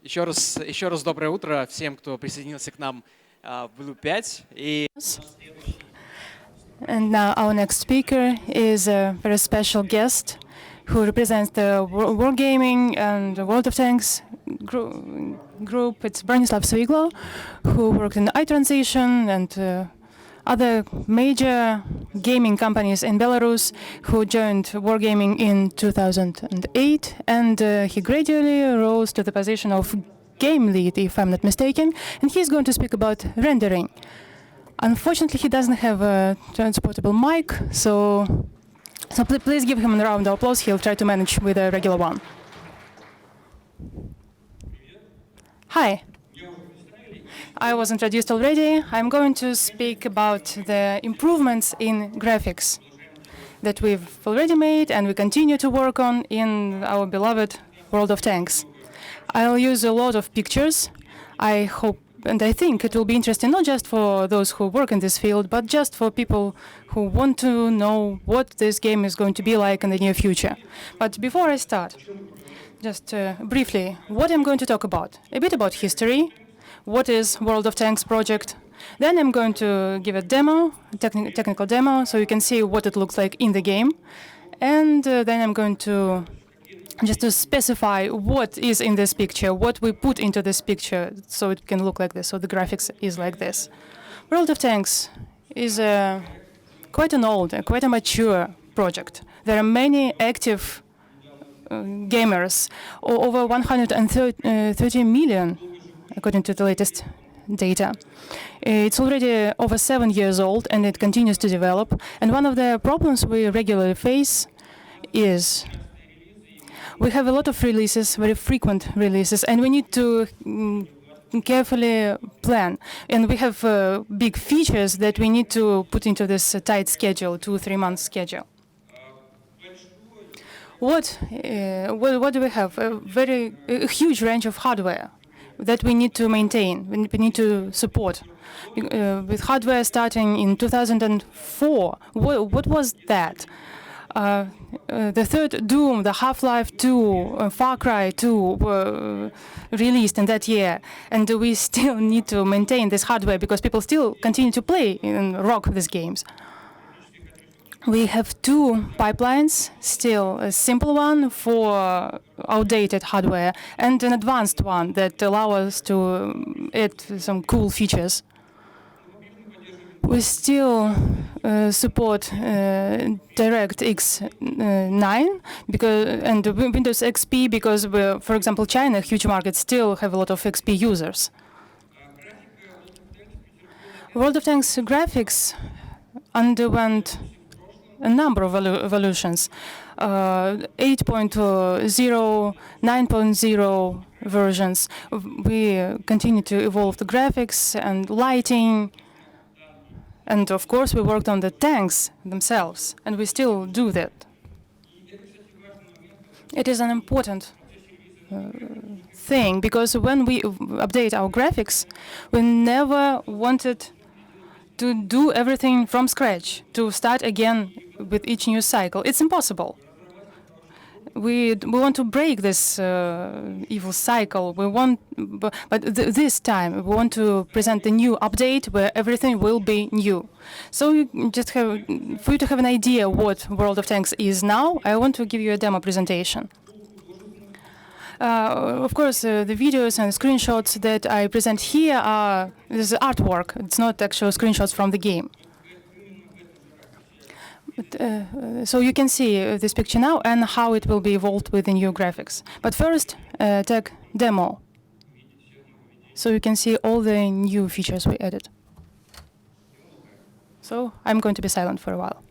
Еще раз доброе утро всем, кто присоединился к нам в Blue 5. And now our next speaker is a very special guest who represents the Wargaming and the World of Tanks group. It's Bronislaw Sviglo, who worked in Itransition and other major gaming companies in Belarus, who joined Wargaming in 2008, and he gradually rose to the position of game lead, if I'm not mistaken, and he's going to speak about rendering. Unfortunately, he doesn't have a transportable mic, so please give him a round of applause. He'll try to manage with a regular one. Hi. I was introduced already. I'm going to speak about the improvements in graphics that we've already made and we continue to work on in our beloved World of Tanks. I'll use a lot of pictures. I hope and I think it will be interesting not just for those who work in this field, but just for people who want to know what this game is going to be like in the near future. But before I start, just briefly, what I'm going to talk about. A bit about history, what is World of Tanks project. Then I'm going to give a demo, technical demo, so you can see what it looks like in the game. And then I'm going to just to specify what is in this picture, what we put into this picture, so it can look like this, so the graphics is like this. World of Tanks is quite an old, quite a mature project. There are many active gamers, over 130 million, according to the latest data. It's already over 7 years old, and it continues to develop. And one of the problems we regularly face is we have a lot of releases, very frequent releases, and we need to carefully plan. And we have big features that we need to put into this tight schedule, 2-3 month schedule. What do we have? A huge range of hardware that we need to maintain, we need to support. With hardware starting in 2004, what was that? The third Doom, the Half-Life 2, Far Cry 2 were released in that year, and we still need to maintain this hardware because people still continue to play and rock these games. We have two pipelines, still a simple one for outdated hardware and an advanced one that allow us to add some cool features. We still support DirectX 9 and Windows XP because, for example, China, huge market, still have a lot of XP users. World of Tanks graphics underwent a number of evolutions. 8.0, 9.0 versions. We continue to evolve the graphics and lighting. And of course, we worked on the tanks themselves, and we still do that. It is an important thing, because when we update our graphics, we never wanted to do everything from scratch, to start again with each new cycle. It's impossible. We want to break this evil cycle. But this time we want to present a new update where everything will be new. So you just have, for you to have an idea what World of Tanks is now, I want to give you a demo presentation. Of course, the videos and screenshots that I present here are this is artwork. It's not actual screenshots from the game. So you can see this picture now and how it will be evolved with the new graphics. But first, tech demo. So you can see all the new features we added. So I'm going to be silent for a while.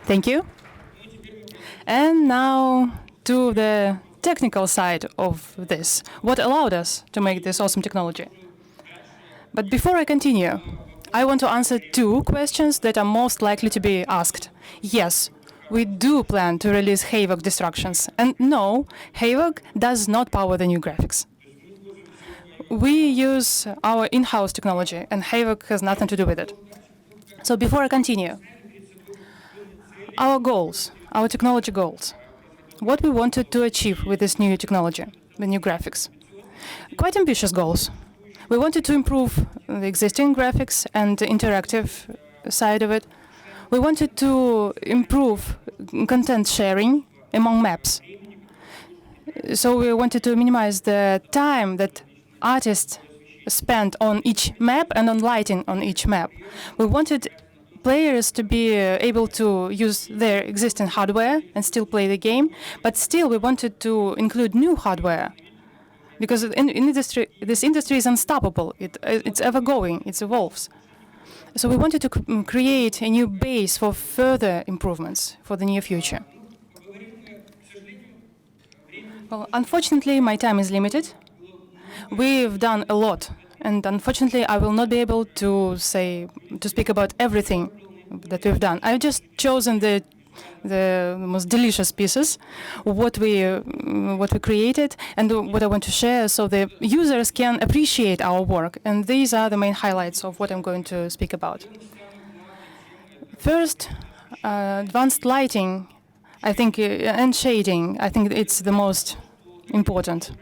Thank you. And now to the technical side of this. What allowed us to make this awesome technology? But before I continue, I want to answer two questions that are most likely to be asked. Yes, we do plan to release Havoc destructions. And no, Havoc does not power the new graphics. We use our in-house technology, and Havoc has nothing to do with it. So before I continue, our goals, our technology goals, what we wanted to achieve with this new technology, the new graphics. Quite ambitious goals. We wanted to improve the existing graphics and the interactive side of it. We wanted to improve content sharing among maps. So we wanted to minimize the time that artists spend on each map and on lighting on each map. We wanted players to be able to use their existing hardware and still play the game, but still we wanted to include new hardware. Because this industry is unstoppable. It's ever going. It evolves. So we wanted to create a new base for further improvements for the near future. Well, unfortunately, my time is limited. We've done a lot, and unfortunately, I will not be able to speak about everything that we've done. I've just chosen the most delicious pieces, what we created, and what I want to share, so the users can appreciate our work. And these are the main highlights of what I'm going to speak about. First, advanced lighting, I think, and shading. I think it's the most important.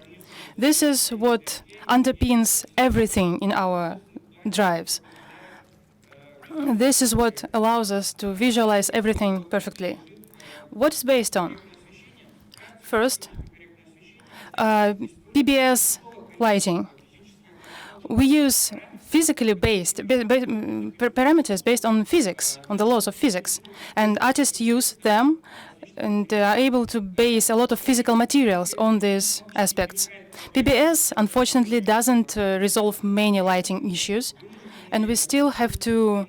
This is what underpins everything in our drives. This is what allows us to visualize everything perfectly. What is based on? First, PBS lighting. We use physically based parameters based on physics, on the laws of physics, and artists use them and are able to base a lot of physical materials on these aspects. PBS, unfortunately, doesn't resolve many lighting issues, and we still have to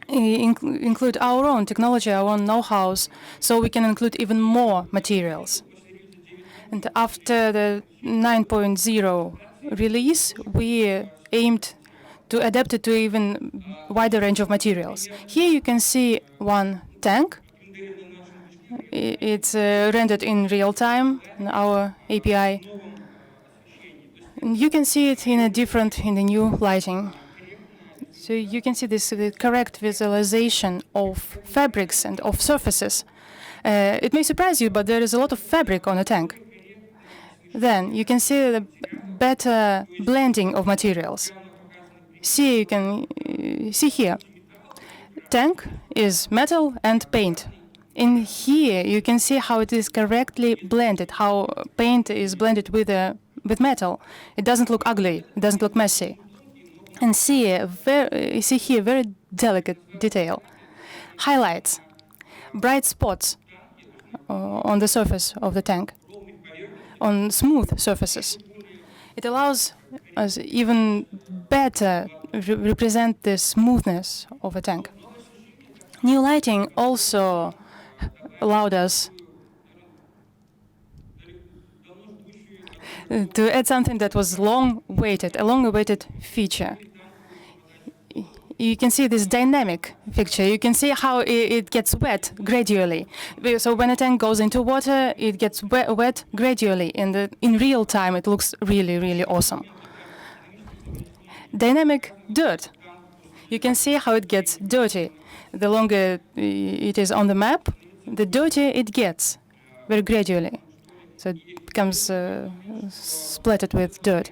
include our own technology, our own know-hows, so we can include even more materials. And after the 9.0 release, we aimed to adapt it to even wider range of materials. Here you can see one tank. It's rendered in real time in our API. And you can see it in the new lighting. So you can see this the correct visualization of fabrics and of surfaces. It may surprise you, but there is a lot of fabric on a tank. Then you can see the better blending of materials. See, you can see here. Tank is metal and paint. In here, you can see how it is correctly blended, how paint is blended with metal. It doesn't look ugly. It doesn't look messy. And see here very delicate detail. Highlights, bright spots on the surface of the tank, on smooth surfaces. It allows us even better represent the smoothness of a tank. New lighting also allowed us to add something that was a long-awaited feature. You can see this dynamic picture. You can see how it gets wet gradually. So when a tank goes into water, it gets wet gradually. In real time, it looks really, really awesome. Dynamic dirt. You can see how it gets dirty. The longer it is on the map, the dirtier it gets, very gradually. So it becomes splattered with dirt.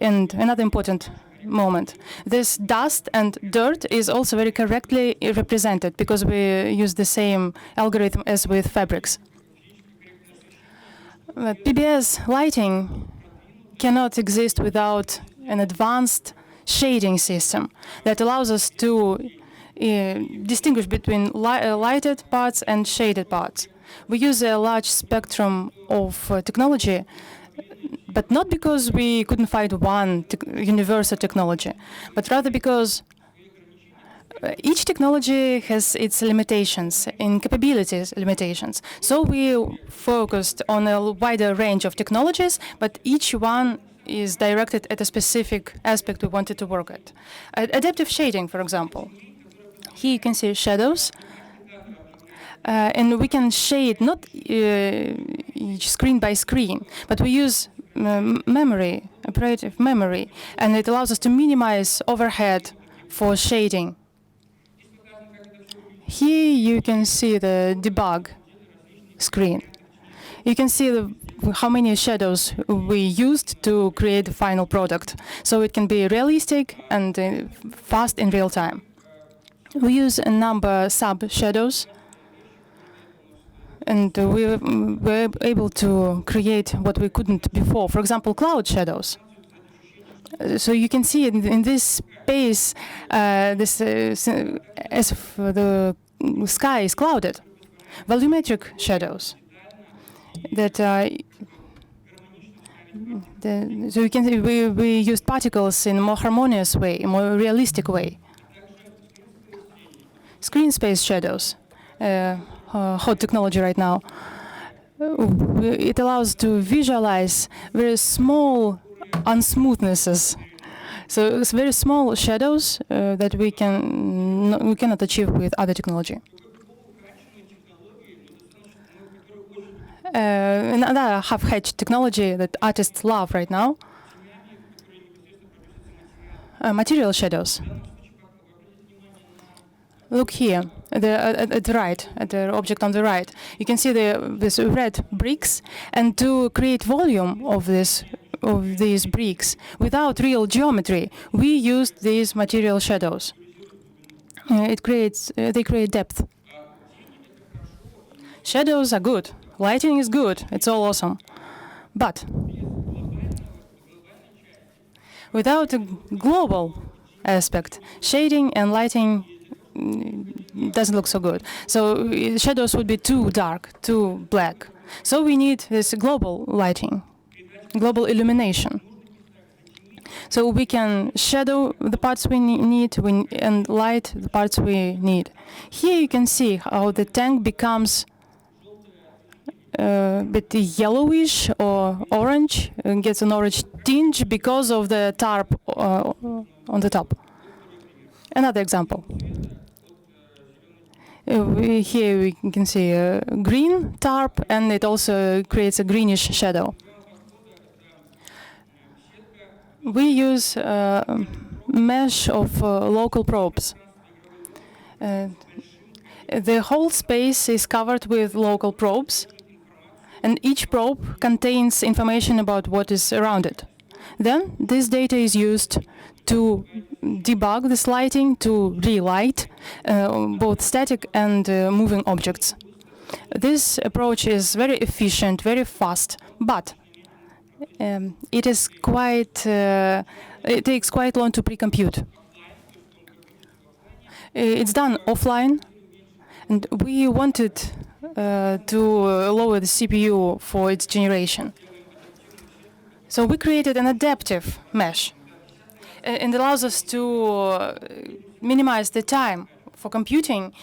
And another important moment. This dust and dirt is also very correctly represented because we use the same algorithm as with fabrics. But PBS lighting cannot exist without an advanced shading system that allows us to distinguish between lighted parts and shaded parts. We use a large spectrum of technology, but not because we couldn't find one universal technology, but rather because Each technology has its limitations, in capabilities limitations. So we focused on a wider range of technologies, but each one is directed at a specific aspect we wanted to work at. Adaptive shading, for example. Here you can see shadows. And we can shade not each screen by screen, but we use memory, operative memory, and it allows us to minimize overhead for shading. Here you can see the debug screen. You can see how many shadows we used to create the final product. So it can be realistic and fast in real time. We use a number of sub-shadows, and we were able to create what we couldn't before. For example, cloud shadows. So you can see in this space, as if the sky is clouded. Volumetric shadows that so you can see we used particles in a more harmonious way, a more realistic way. Screen space shadows, hot technology right now. It allows to visualize very small unsmoothnesses. So it's very small shadows that we cannot achieve with other technology. Another half-hedged technology that artists love right now, material shadows. Look here, at the right, at the object on the right. You can see this red bricks, and to create volume of these bricks without real geometry, we used these material shadows. They create depth. Shadows are good. Lighting is good. It's all awesome. But without a global aspect, shading and lighting doesn't look so good. So shadows would be too dark, too black. So we need this global lighting, global illumination. So we can shadow the parts we need and light the parts we need. Here you can see how the tank becomes a bit yellowish or orange, and gets an orange tinge because of the tarp on the top. Another example. Here we can see a green tarp, and it also creates a greenish shadow. We use a mesh of local probes. The whole space is covered with local probes, and each probe contains information about what is around it. Then this data is used to debug this lighting, to relight both static and moving objects. This approach is very efficient, very fast, but it takes quite long to pre-compute. It's done offline, and we wanted to lower the CPU for its generation. So we created an adaptive mesh. And allows us to minimize the time for computing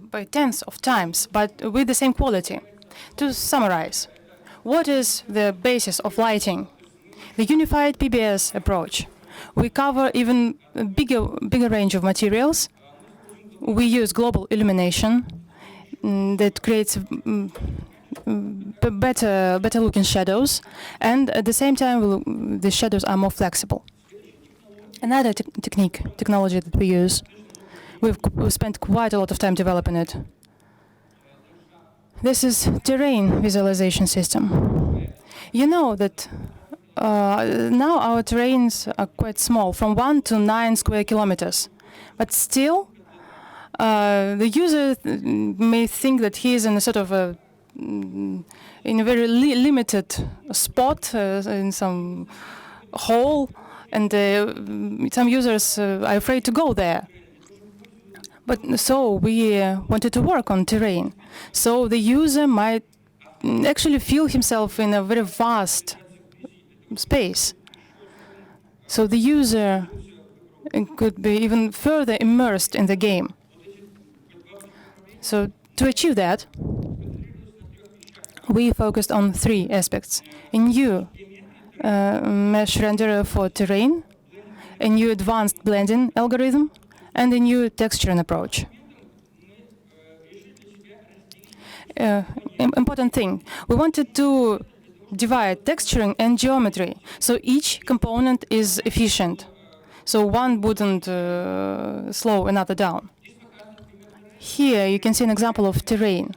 by tenths of times, but with the same quality. To summarize, what is the basis of lighting? The unified PBS approach. We cover even a bigger range of materials. We use global illumination that creates better looking shadows, and at the same time the shadows are more flexible. Another technology that we use, we've spent quite a lot of time developing it. This is terrain visualization system. You know that now our terrains are quite small, from 1 to 9 square kilometers. But still, the user may think that he is in a sort of in a very limited spot, in some hole, and some users are afraid to go there. But so we wanted to work on terrain. So the user might actually feel himself in a very vast space. So the user and could be even further immersed in the game. So to achieve that, we focused on three aspects: a new mesh renderer for terrain, a new advanced blending algorithm, and a new texturing approach. Important thing, we wanted to divide texturing and geometry, so each component is efficient, so one wouldn't slow another down. Here you can see an example of terrain.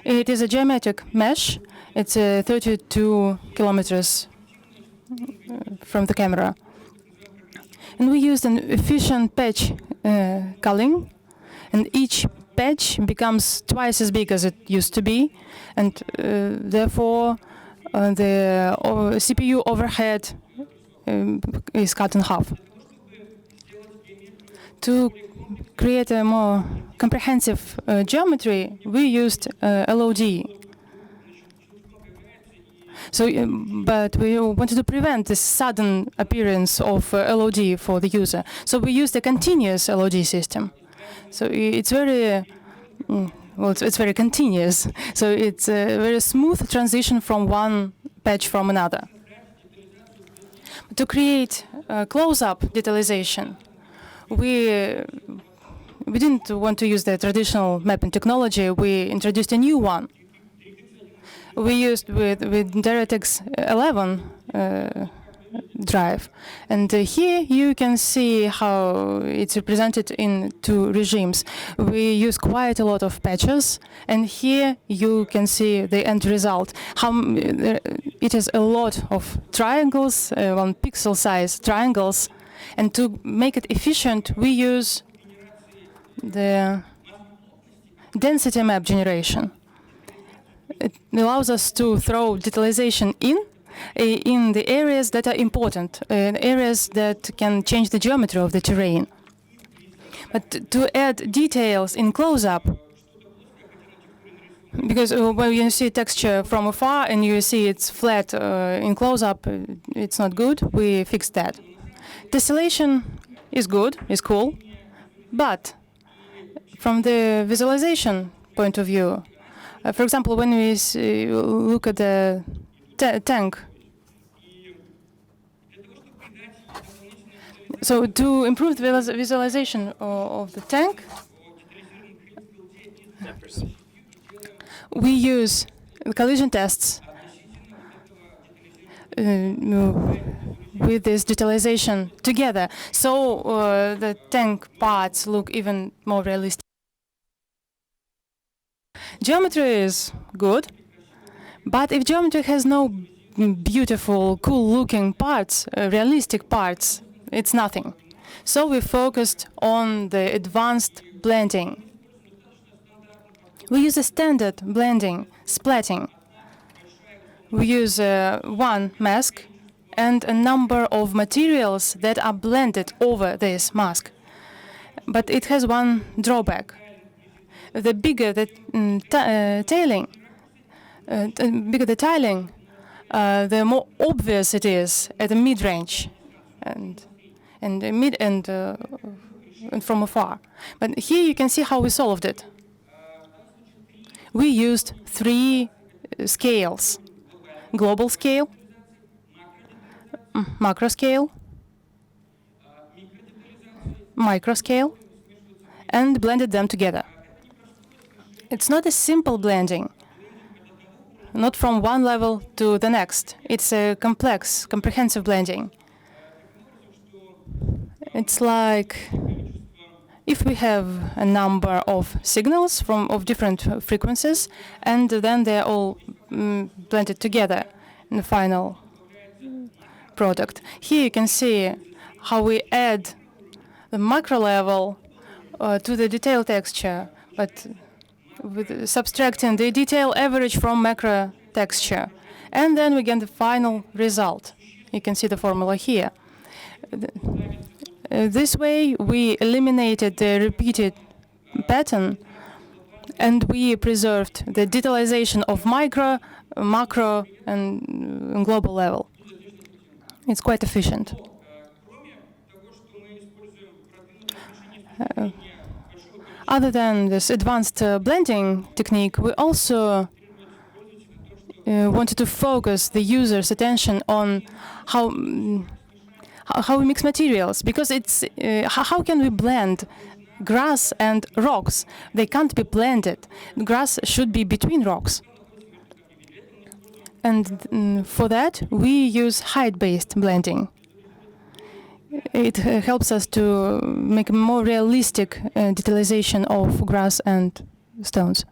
It is a geometric mesh. It's 32 kilometers from the camera. And we used an efficient patch culling, and each patch becomes twice as big as it used to be, and therefore the CPU overhead is cut in half. To create a more comprehensive geometry, we used LOD. So, but we wanted to prevent this sudden appearance of LOD for the user. So we used a continuous LOD system. So it's very, well, it's very continuous. So it's a very smooth transition from one patch from another. To create close-up detalization, we didn't want to use the traditional mapping technology. We introduced a new one. We used with DirectX 11 drive. And here you can see how it's represented in two regimes. We use quite a lot of patches, and here you can see the end result. It is a lot of triangles, 1 pixel size triangles, and to make it efficient, we use the density map generation. It allows us to throw detalization in the areas that are important, areas that can change the geometry of the terrain. But to add details in close-up, because when you see texture from afar and you see it's flat in close-up, it's not good. We fixed that. Tessellation is good, is cool, but from the visualization point of view, for example, when we look at the tank, so to improve the visualization of the tank, we use collision tests with this detalization together, so the tank parts look even more realistic. Geometry is good, but if geometry has no beautiful, cool-looking parts, realistic parts, it's nothing. So we focused on the advanced blending. We use a standard blending, splatting. We use one mask and a number of materials that are blended over this mask. But it has one drawback. The bigger the tiling, the more obvious it is at the mid-range and from afar. But here you can see how we solved it. We used 3 scales: global scale, macro scale, micro scale, and blended them together. It's not a simple blending, not from one level to the next. It's a complex, comprehensive blending. It's like if we have a number of signals of different frequencies, and then they're all blended together in the final product. Here you can see how we add the macro level to the detail texture, but with subtracting the detail average from macro texture. And then we get the final result. You can see the formula here. This way, we eliminated the repeated pattern, and we preserved the detalization of micro, macro, and global level. It's quite efficient. Other than this advanced blending technique, we also wanted to focus the user's attention on how we mix materials, because it's how can we blend grass and rocks? They can't be blended. Grass should be between rocks. And for that, we use height-based blending. It helps us to make a more realistic detailization of grass and stones.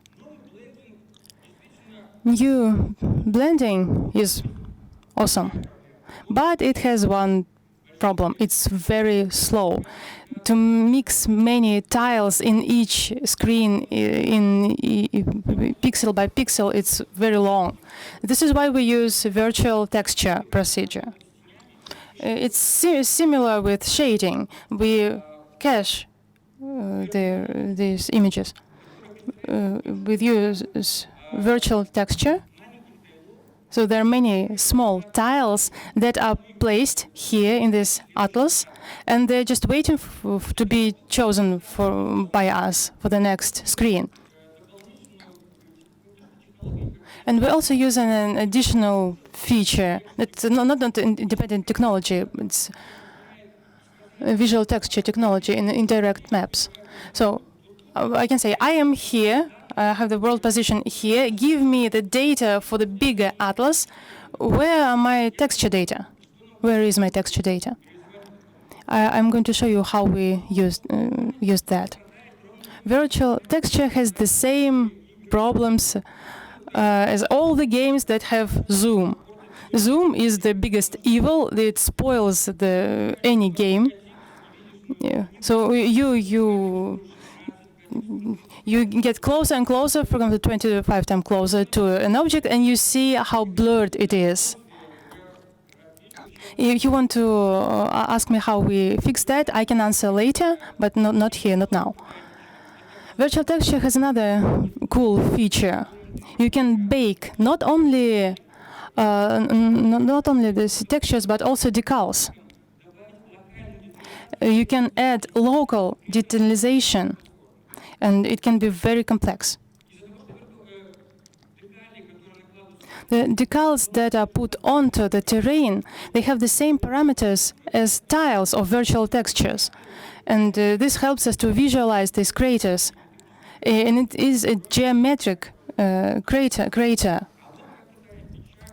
New blending is awesome, but it has one problem. It's very slow. To mix many tiles in each screen in pixel by pixel, it's very long. This is why we use virtual texture procedure. It's similar with shading. We cache these images. We use virtual texture. So there are many small tiles that are placed here in this atlas, and they're just waiting to be chosen by us for the next screen. And we also use an additional feature that's not an independent technology, it's a visual texture technology in indirect maps. So I can say, I am here, I have the world position here, give me the data for the bigger atlas. Where are my texture data? Where is my texture data? I'm going to show you how we use that. Virtual texture has the same problems as all the games that have zoom. Zoom is the biggest evil. It spoils any game. Yeah. So you get closer and closer, for example, 25 times closer to an object, and you see how blurred it is. If you want to ask me how we fix that, I can answer later, but not here, not now. Virtual texture has another cool feature. You can bake not only these textures, but also decals. You can add local detailization, and it can be very complex. The decals that are put onto the terrain, they have the same parameters as tiles of virtual textures. And this helps us to visualize these craters. And it is a geometric crater.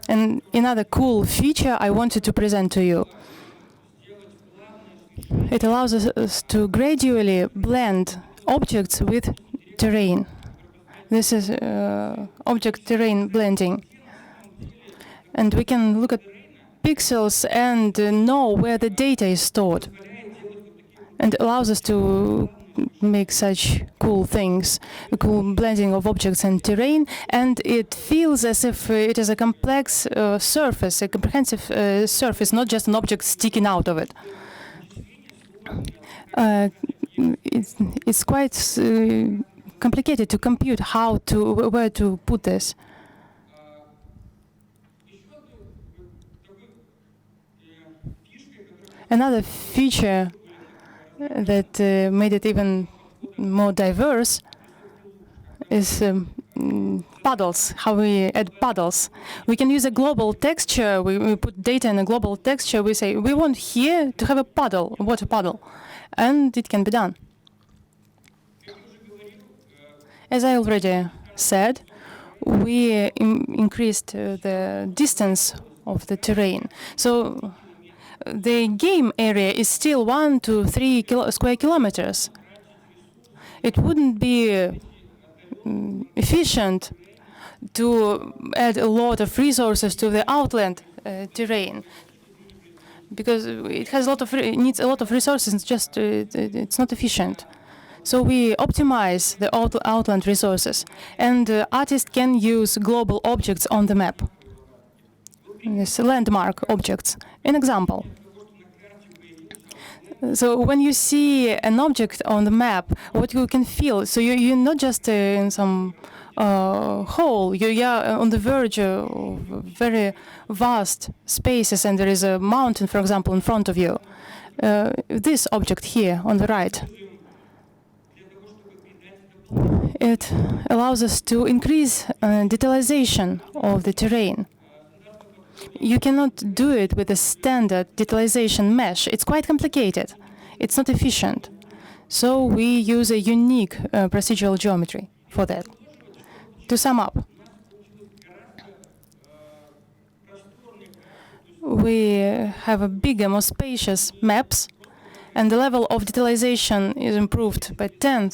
And another cool feature I wanted to present to you. It allows us to gradually blend objects with terrain. This is object-terrain blending. And we can look at pixels and know where the data is stored. And it allows us to make such cool things, a cool blending of objects and terrain, and it feels as if it is a complex surface, a comprehensive surface, not just an object sticking out of it. It's quite complicated to compute where to put this. Another feature that made it even more diverse is puddles, how we add puddles. We can use a global texture, we put data in a global texture, we say, we want here to have a puddle, a water puddle, and it can be done. As I already said, we increased the distance of the terrain. So the game area is still 1 to 3 square kilometers. It wouldn't be efficient to add a lot of resources to the outland terrain, because it has needs a lot of resources. It's not efficient. So we optimize the outland resources, and artists can use global objects on the map. These landmark objects. An example. So when you see an object on the map, what you can feel, so you're not just in some hole, you're on the verge of very vast spaces, and there is a mountain, for example, in front of you. This object here on the right. It allows us to increase detailization of the terrain. You cannot do it with a standard detailization mesh. It's quite complicated. It's not efficient. So we use a unique procedural geometry for that. To sum up, we have a bigger, more spacious maps, and the level of detailization is improved by 10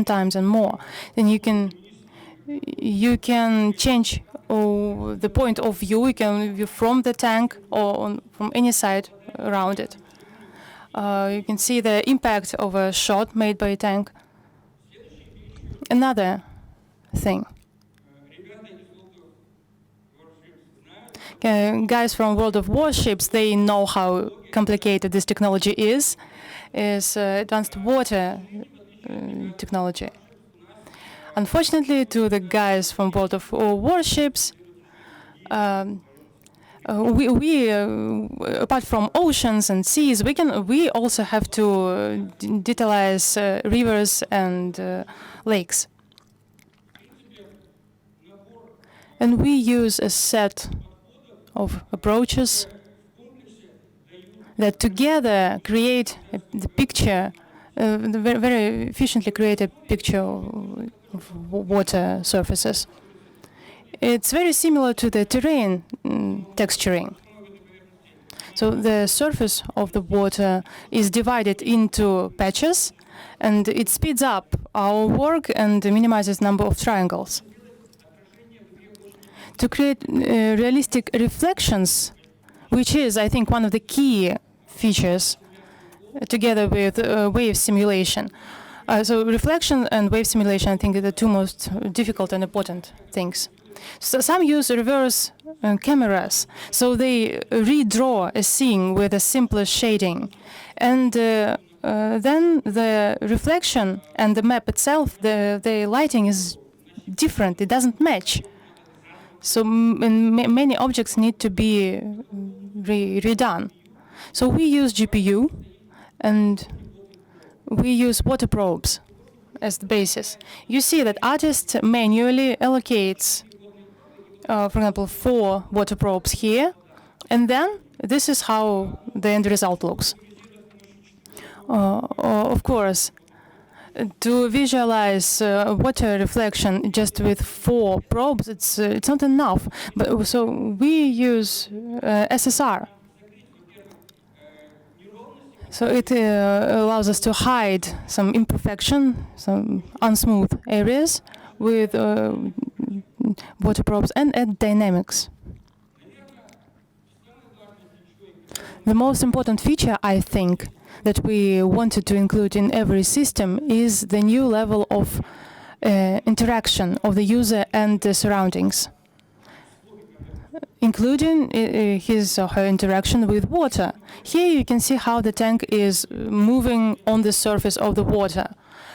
times and more. Then you can change the point of view. You can view from the tank or from any side around it. You can see the impact of a shot made by a tank. Another thing. Guys from World of Warships, they know how complicated this technology is advanced water technology. Unfortunately, to the guys from World of Warships, we apart from oceans and seas, we also have to detailize rivers and lakes. And we use a set of approaches that together create the picture, very efficiently create a picture of water surfaces. It's very similar to the terrain texturing. So the surface of the water is divided into patches, and it speeds up our work and minimizes the number of triangles. To create realistic reflections, which is, I think, one of the key features, together with wave simulation. So reflection and wave simulation, I think, are the two most difficult and important things. So some use reverse cameras, so they redraw a scene with a simpler shading. And then the reflection and the map itself, the lighting is different, it doesn't match. So many objects need to be redone. So we use GPU and we use water probes as the basis. You see that artist manually allocates, for example, 4 water probes here, and then this is how the end result looks. Of course, to visualize water reflection just with 4 probes, it's not enough. But so we use SSR. So it allows us to hide some imperfection, some unsmooth areas with water probes and add dynamics. The most important feature, I think, that we wanted to include in every system is the new level of interaction of the user and the surroundings, including his or her interaction with water. Here you can see how the tank is moving on the surface of the water,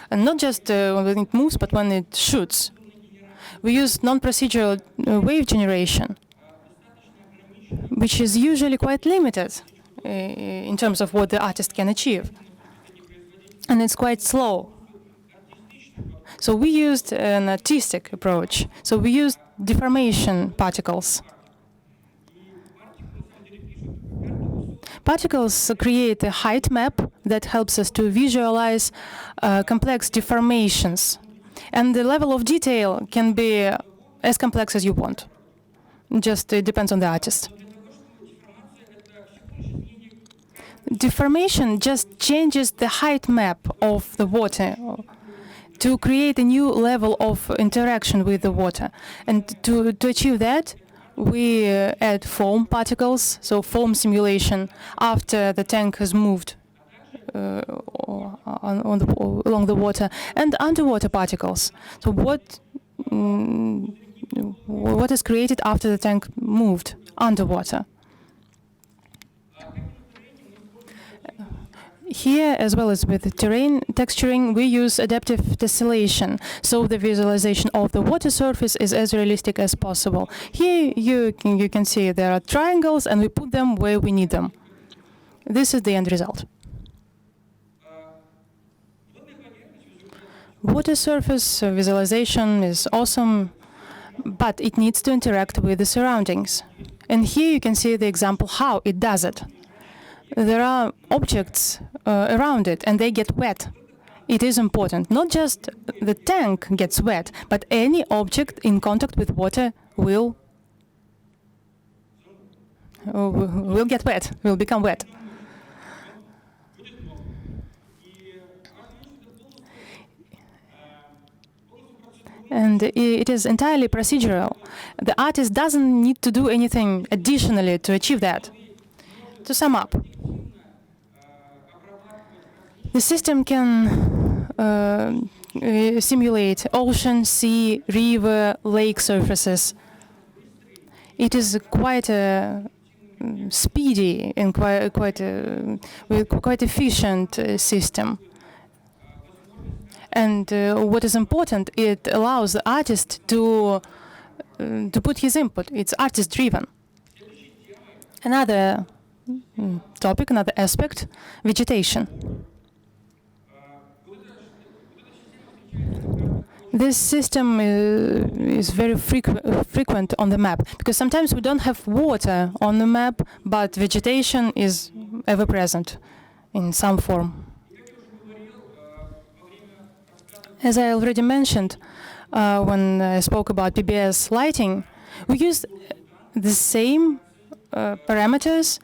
and not just when it moves, but when it shoots. We use non-procedural wave generation, which is usually quite limited in terms of what the artist can achieve. And it's quite slow. So we used an artistic approach. So we used deformation particles. Particles create a height map that helps us to visualize complex deformations. And the level of detail can be as complex as you want. Just it depends on the artist. Deformation just changes the height map of the water to create a new level of interaction with the water. And to achieve that, we add foam particles, so foam simulation after the tank has moved along the water, and underwater particles. So what is created after the tank moved underwater? Here, as well as with the terrain texturing, we use adaptive tessellation, so the visualization of the water surface is as realistic as possible. Here you can see there are triangles, and we put them where we need them. This is the end result. Water surface visualization is awesome, but it needs to interact with the surroundings. And here you can see the example how it does it. There are objects around it, and they get wet. It is important. Not just the tank gets wet, but any object in contact with water will get wet, will become wet. And it is entirely procedural. The artist doesn't need to do anything additionally to achieve that. To sum up, the system can simulate ocean, sea, river, lake surfaces. It is quite a speedy and quite efficient system. And what is important, it allows the artist to put his input. It's artist-driven. Another topic, another aspect, vegetation. This system is very frequent on the map, because sometimes we don't have water on the map, but vegetation is ever present in some form. As I already mentioned when I spoke about PBS lighting, we use the same parameters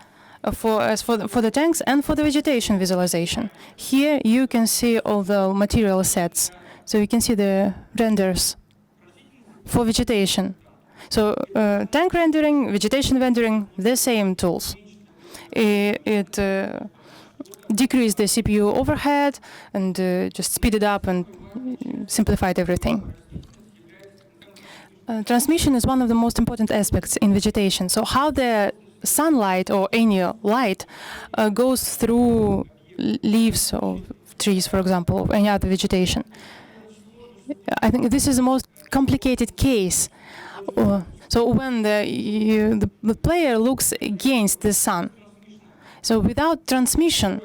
for the tanks and for the vegetation visualization. Here you can see all the material sets. So you can see the renders for vegetation. So tank rendering, vegetation rendering, the same tools. It decreased the CPU overhead and just speeded up and simplified everything. Transmission is one of the most important aspects in vegetation. So how the sunlight or any light goes through leaves of trees, for example, or any other vegetation. I think this is the most complicated case. So when the player looks against the sun, so without transmission,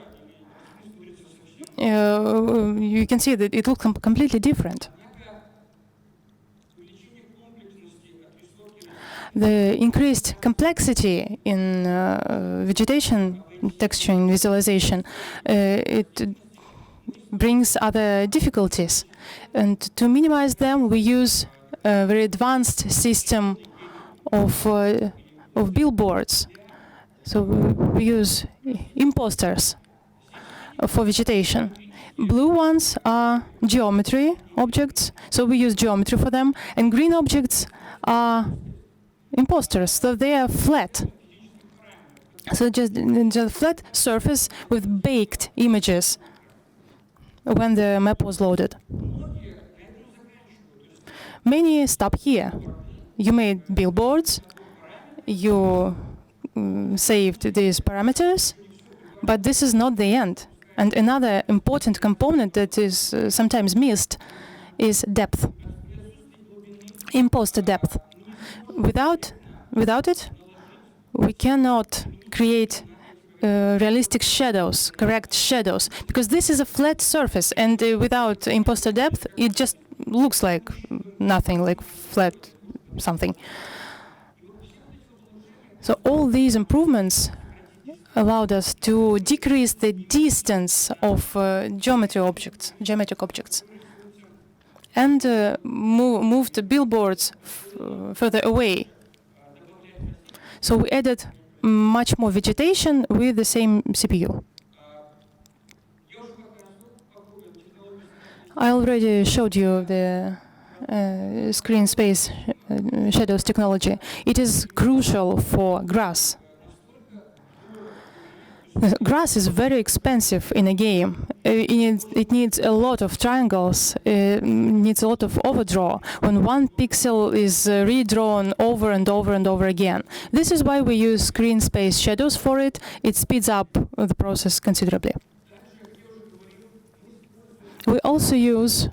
you can see that it looks completely different. The increased complexity in vegetation texturing visualization, it brings other difficulties. And to minimize them, we use a very advanced system of billboards. So we use imposters for vegetation. Blue ones are geometry objects, so we use geometry for them. And green objects are imposters, so they are flat. So just a flat surface with baked images when the map was loaded. Many stop here. You made billboards, you saved these parameters, but this is not the end. And another important component that is sometimes missed is depth, imposter depth. Without it, we cannot create realistic shadows, correct shadows, because this is a flat surface, and without imposter depth, it just looks like nothing, like flat something. So all these improvements allowed us to decrease the distance of geometric objects, and moved the billboards further away. So we added much more vegetation with the same CPU. I already showed you the screen space shadows technology. It is crucial for grass. Grass is very expensive in a game. It needs a lot of triangles, it needs a lot of overdraw when one pixel is redrawn over and over and over again. This is why we use screen space shadows for it. It speeds up the process considerably. We also use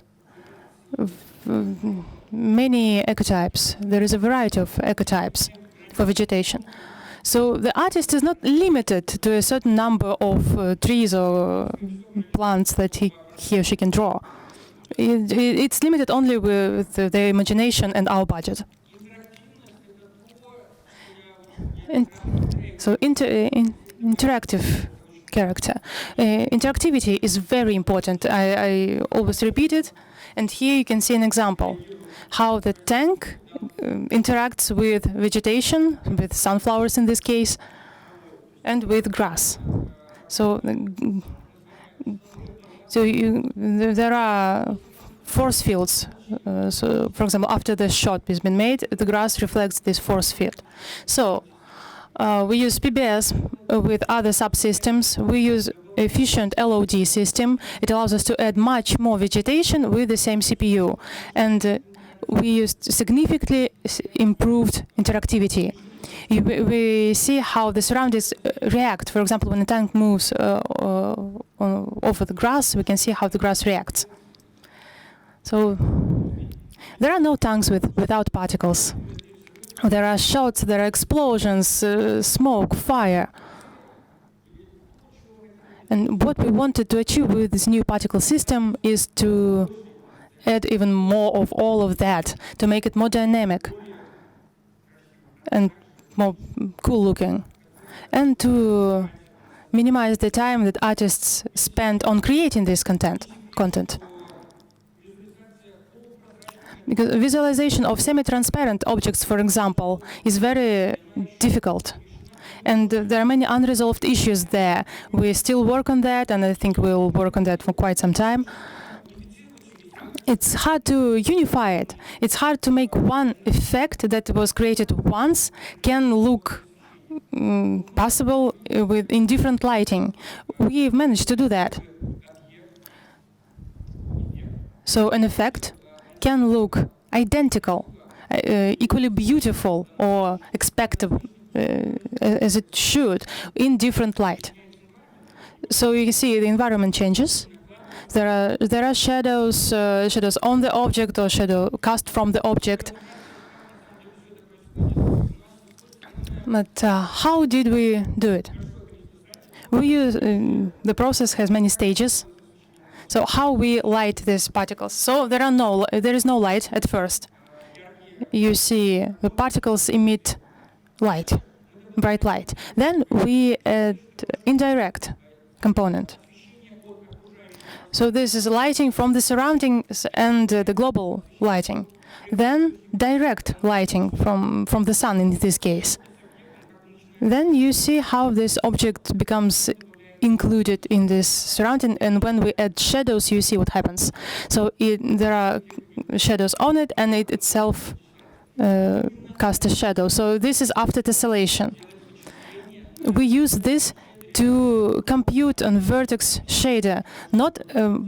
many ecotypes. There is a variety of ecotypes for vegetation. So the artist is not limited to a certain number of trees or plants that he or she can draw. It's limited only with the imagination and our budget. So interactive character. Interactivity is very important. I always repeat it. And here you can see an example, how the tank interacts with vegetation, with sunflowers in this case, and with grass. So, there are force fields. So, for example, after the shot has been made, the grass reflects this force field. So, we use PBS with other subsystems. We use efficient LOD system. It allows us to add much more vegetation with the same CPU. And we used significantly improved interactivity. We see how the surroundings react. For example, when a tank moves over the grass, we can see how the grass reacts. So there are no tanks without particles. There are shots, there are explosions, smoke, fire. And what we wanted to achieve with this new particle system is to add even more of all of that, to make it more dynamic and more cool looking, and to minimize the time that artists spend on creating this content. Because visualization of semi-transparent objects, for example, is very difficult. And there are many unresolved issues there. We still work on that, and I think we'll work on that for quite some time. It's hard to unify it. It's hard to make one effect that was created once can look possible in different lighting. We've managed to do that. So an effect can look identical, equally beautiful or expected as it should in different light. So you can see the environment changes. There are shadows on the object or shadow cast from the object. But how did we do it? We use the process has many stages. So how we light these particles? So there is no light at first. You see the particles emit light, bright light. Then we add indirect component. So this is lighting from the surroundings and the global lighting. Then direct lighting from the sun in this case. Then you see how this object becomes included in this surrounding, and when we add shadows, you see what happens. So there are shadows on it, and it itself casts a shadow. So this is after tessellation. We use this to compute a vertex shader, not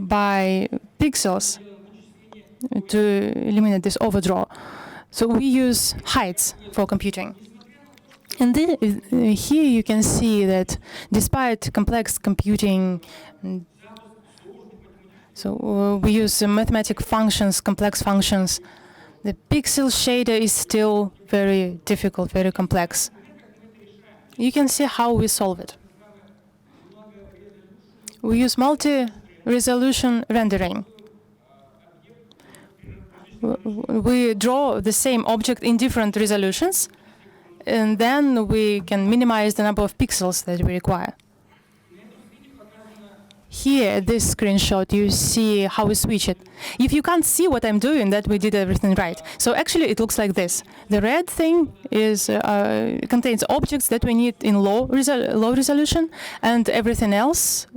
by pixels to eliminate this overdraw. So we use heights for computing. And here you can see that despite complex computing, so we use mathematical functions, complex functions, the pixel shader is still very difficult, very complex. You can see how we solve it. We use multi-resolution rendering. We draw the same object in different resolutions, and then we can minimize the number of pixels that we require. Here, this screenshot, you see how we switch it. If you can't see what I'm doing, that we did everything right. So actually, it looks like this. The red thing is contains objects that we need in low resolution, and everything else,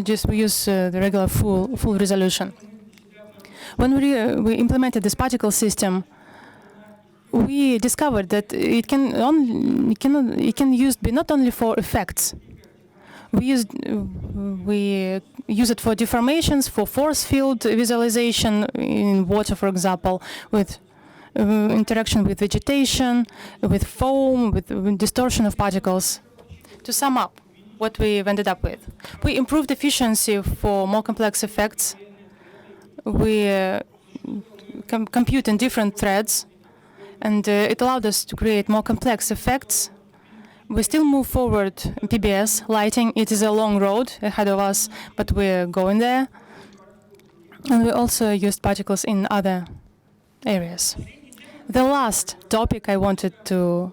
just we use the regular full resolution. When we implemented this particle system, we discovered that it can be not only for effects. We use it for deformations, for force field visualization in water, for example, with interaction with vegetation, with foam, with distortion of particles. To sum up what we've ended up with, we improved efficiency for more complex effects. We compute in different threads, and it allowed us to create more complex effects. We still move forward PBS lighting. It is a long road ahead of us, but we're going there. And we also used particles in other areas. The last topic I wanted to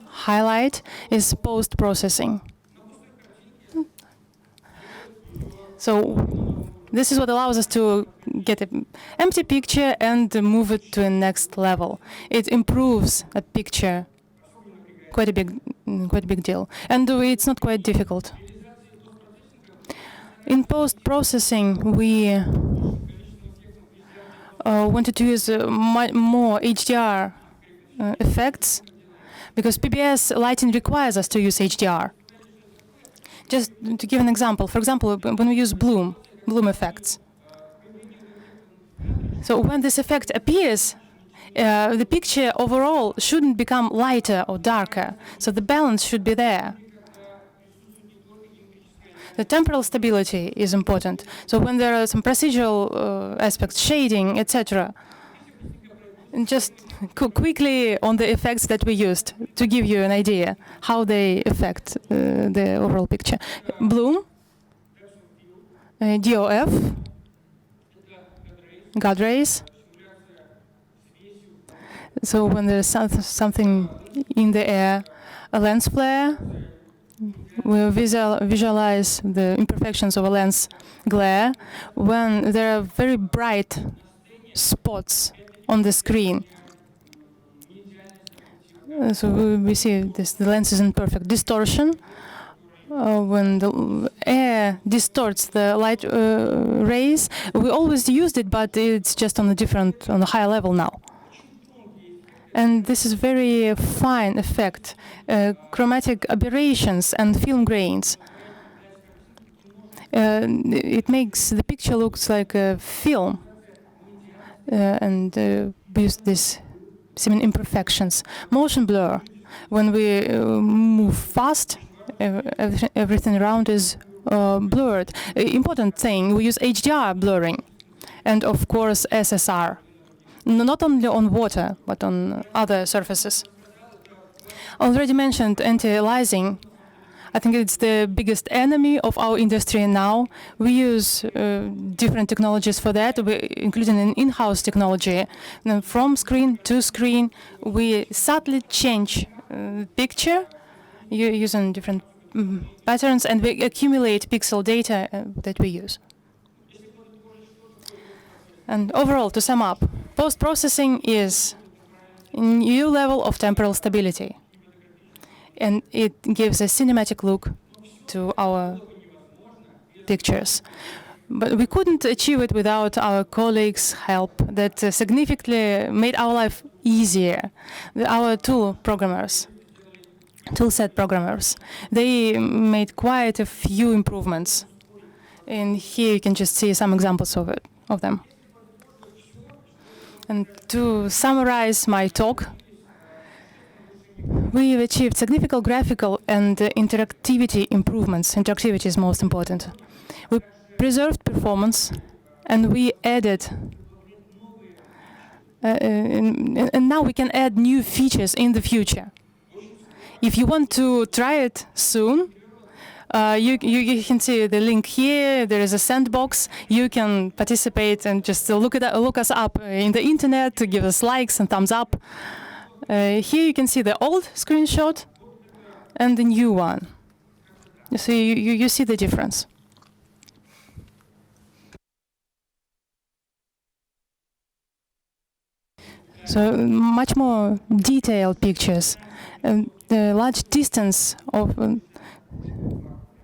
highlight is post-processing. So this is what allows us to get an empty picture and move it to a next level. It improves a picture quite a big deal, and it's not quite difficult. In post-processing, we wanted to use more HDR effects because PBS lighting requires us to use HDR. Just to give an example, for example, when we use bloom effects. So when this effect appears, the picture overall shouldn't become lighter or darker. So the balance should be there. The temporal stability is important. So when there are some procedural aspects, shading, etc., and just quickly on the effects that we used to give you an idea how they affect the overall picture. Bloom, DOF, God rays. So when there's something in the air, a lens flare, we visualize the imperfections of a lens glare when there are very bright spots on the screen. So we see this, the lens is in perfect distortion. When the air distorts the light rays, we always used it, but it's just on a higher level now. And this is very fine effect, chromatic aberrations and film grains. It makes the picture looks like a film, and we use this seeming imperfections. Motion blur, when we move fast, everything around is blurred. Important thing, we use HDR blurring, and of course SSR. Not only on water, but on other surfaces. Already mentioned anti-aliasing. I think it's the biggest enemy of our industry now. We use different technologies for that, including an in-house technology. And from screen to screen, we subtly change the picture using different patterns, and we accumulate pixel data that we use. And overall, to sum up, post-processing is a new level of temporal stability. And it gives a cinematic look to our pictures. But we couldn't achieve it without our colleagues' help that significantly made our life easier. Our toolset programmers, they made quite a few improvements. And here you can just see some examples of them. And to summarize my talk, we've achieved significant graphical and interactivity improvements. Interactivity is most important. We preserved performance, and we added, and now we can add new features in the future. If you want to try it soon, you can see the link here. There is a sandbox. You can participate and just look us up in the internet, give us likes and thumbs up. Here you can see the old screenshot and the new one. So you see the difference. So much more detailed pictures. The large distance of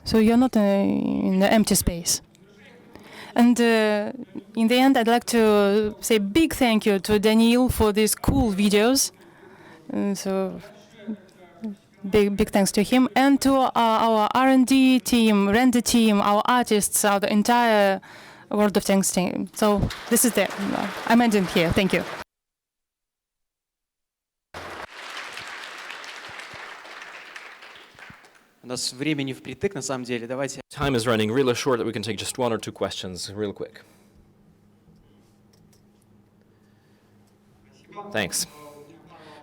so you're not in the empty space. And in the end, I'd like to say a big thank you to Daniil for these cool videos. So big thanks to him, and to our R&D team, render team, our artists, the entire World of Tanks team. So this is it. I'm ending here. Thank you. У нас времени впритык, на самом деле. Давайте. Time is running really short that we can take just one or two questions real quick. Thanks.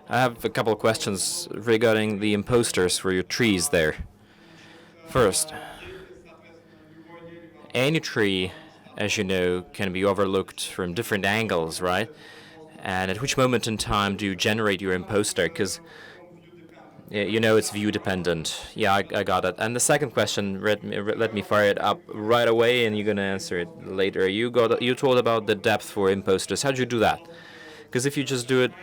I have a couple of questions regarding the imposters for your trees there. First, any tree as you know, can be overlooked from different angles, right? And at which moment in time do you generate your imposter? Because you know it's view dependent. Yeah, I got it. And the second question, let me fire it up right away, and you're gonna answer it later. You told about the depth for imposters. How'd you do that? Because if you just do it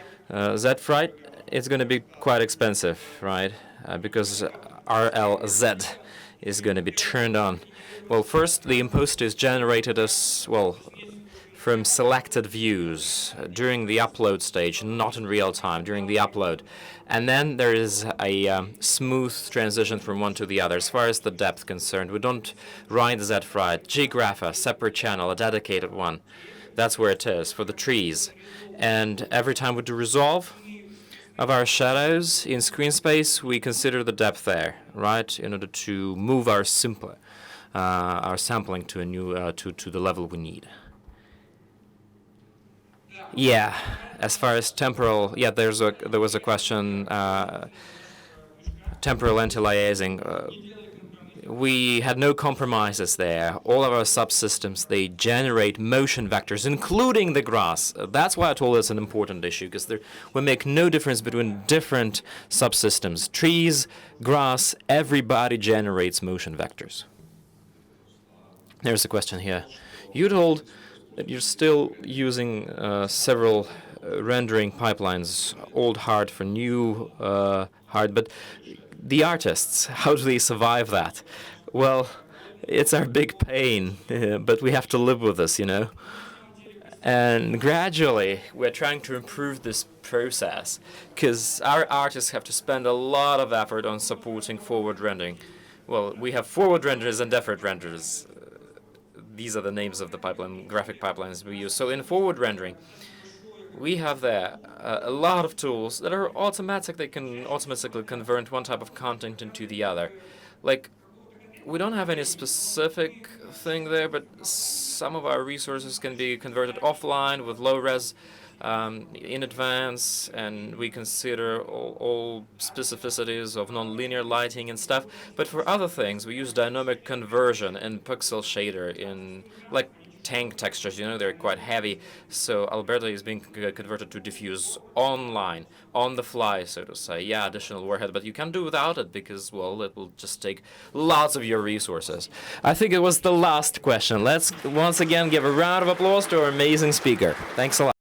Z-fried, it's gonna be quite expensive, right? Because RLZ is gonna be turned on. Well, first the imposter is generated as well from selected views during the upload stage, not in real time, during the upload. And then there is a smooth transition from one to the other. As far as the depth concerned, we don't write Z-fried. Ggraph, a separate channel, a dedicated one. That's where it is, for the trees. And every time we do resolve of our shadows in screen space, we consider the depth there, right, in order to move our sampling to a new to the level we need. Yeah, as far as temporal, yeah, there was a question, temporal anti-aliasing. We had no compromises there. All of our subsystems, they generate motion vectors, including the grass. That's why I told it's an important issue, because we make no difference between different subsystems. Trees, grass, everybody generates motion vectors. There's a question here. You told that you're still using several rendering pipelines, old hard for new hard, but the artists, how do they survive that? Well, it's our big pain, but we have to live with this, you know. And gradually, we're trying to improve this process, because our artists have to spend a lot of effort on supporting forward rendering. Well, we have forward renderers and deferred renderers. These are the names of the pipeline, graphic pipelines we use. So in forward rendering, we have there a lot of tools that are automatic. They can automatically convert one type of content into the other. Like, we don't have any specific thing there, but some of our resources can be converted offline with low res in advance, and we consider all specificities of nonlinear lighting and stuff. But for other things, we use dynamic conversion and pixel shader in, like, tank textures. You know, they're quite heavy, so Alberta is being converted to diffuse online, on the fly, so to say. Yeah, additional warhead, but you can't do without it because, well, it will just take lots of your resources. I think it was the last question. Let's once again give a round of applause to our amazing speaker. Thanks a lot.